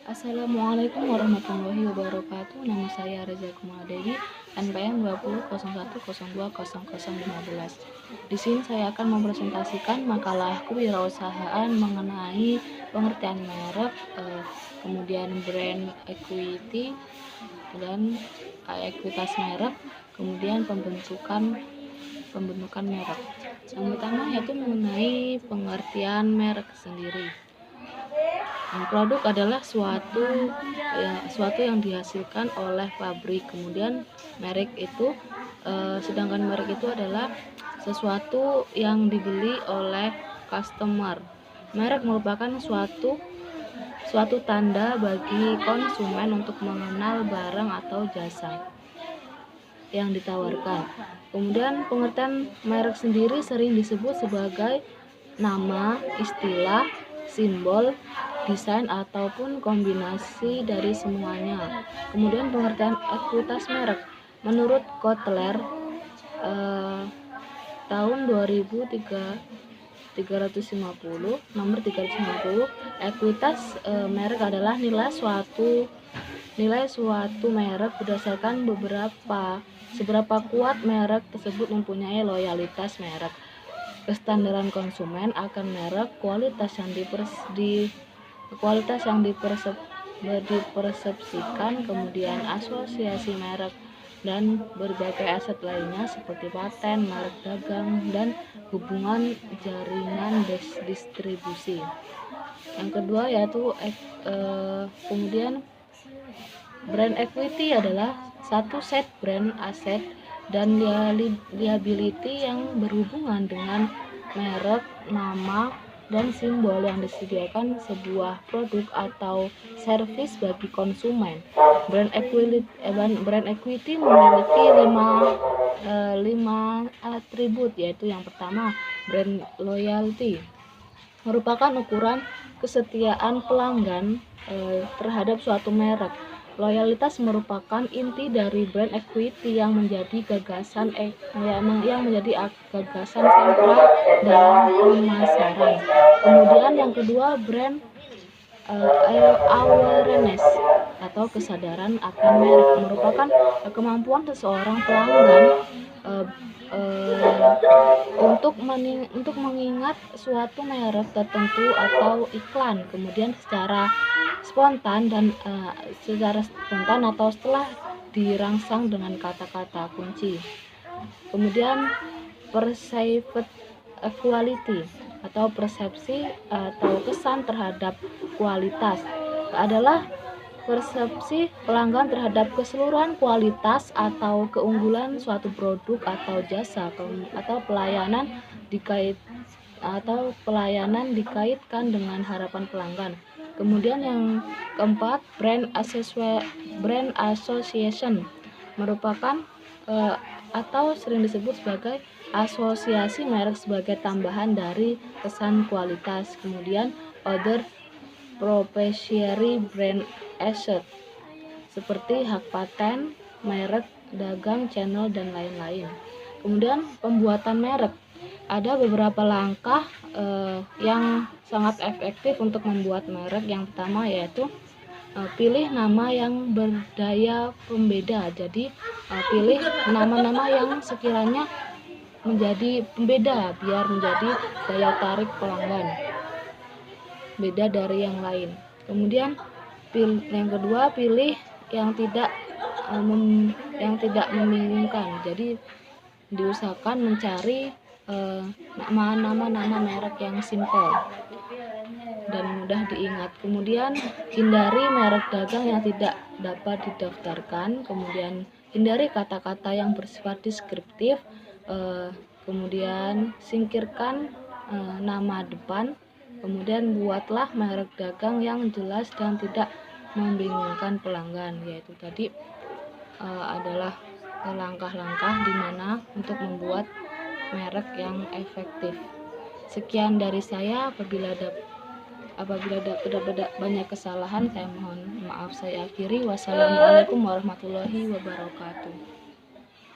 Assalamualaikum warahmatullahi wabarakatuh. Nama saya Reza Kumaladewi, NPM 20.01.02.0015. Di sini saya akan mempresentasikan makalahku wirausahaan mengenai pengertian merek, kemudian brand equity dan ekuitas merek, kemudian pembentukan merek. Yang pertama yaitu mengenai pengertian merek sendiri. Produk adalah suatu yang dihasilkan oleh pabrik. Kemudian merek itu, sedangkan merek itu adalah sesuatu yang dibeli oleh customer. Merek merupakan suatu tanda bagi konsumen untuk mengenal barang atau jasa yang ditawarkan. Kemudian pengertian merek sendiri sering disebut sebagai nama, istilah, simbol, desain, ataupun kombinasi dari semuanya. Kemudian pengertian ekuitas merek. Menurut Kotler tahun 2350, nomor 350, ekuitas merek adalah nilai suatu merek berdasarkan seberapa kuat merek tersebut mempunyai loyalitas merek, kestandaran konsumen akan merek, kualitas yang dipersepsikan, kemudian asosiasi merek, dan berbagai aset lainnya seperti paten, merek dagang, dan hubungan jaringan distribusi. Yang kedua yaitu kemudian brand equity adalah satu set brand, aset, dan liability yang berhubungan dengan merek, nama, dan simbol yang disediakan sebuah produk atau servis bagi konsumen. Brand equity memiliki 5 atribut, yaitu yang pertama, brand loyalty merupakan ukuran kesetiaan pelanggan terhadap suatu merek. Loyalitas merupakan inti dari brand equity yang menjadi gagasan sentral dalam pemasaran. Kemudian yang kedua, brand awareness atau kesadaran akan merek merupakan kemampuan seseorang pelanggan untuk mengingat suatu merek tertentu atau iklan, kemudian secara spontan atau setelah dirangsang dengan kata-kata kunci. Kemudian perceived quality atau persepsi atau kesan terhadap kualitas adalah persepsi pelanggan terhadap keseluruhan kualitas atau keunggulan suatu produk atau jasa, atau pelayanan dikaitkan dengan harapan pelanggan. Kemudian yang keempat, brand association merupakan atau sering disebut sebagai asosiasi merek sebagai tambahan dari kesan kualitas. Kemudian other proprietary brand asset seperti hak paten, merek dagang, channel, dan lain-lain. Kemudian pembuatan merek. Ada beberapa langkah yang sangat efektif untuk membuat merek. Yang pertama yaitu pilih nama yang berdaya pembeda. Jadi pilih nama-nama yang sekiranya menjadi pembeda biar menjadi daya tarik pelanggan beda dari yang lain. Kemudian yang kedua, pilih yang tidak membingungkan. Jadi diusahakan mencari nama-nama merek yang simpel dan mudah diingat. Kemudian hindari merek dagang yang tidak dapat didaftarkan. Kemudian hindari kata-kata yang bersifat deskriptif. Kemudian singkirkan nama depan. Kemudian buatlah merek dagang yang jelas dan tidak membingungkan pelanggan. Yaitu tadi adalah langkah-langkah di mana untuk membuat merek yang efektif. Sekian dari saya. Apabila ada banyak kesalahan, saya mohon maaf. Saya akhiri. Wassalamualaikum warahmatullahi wabarakatuh.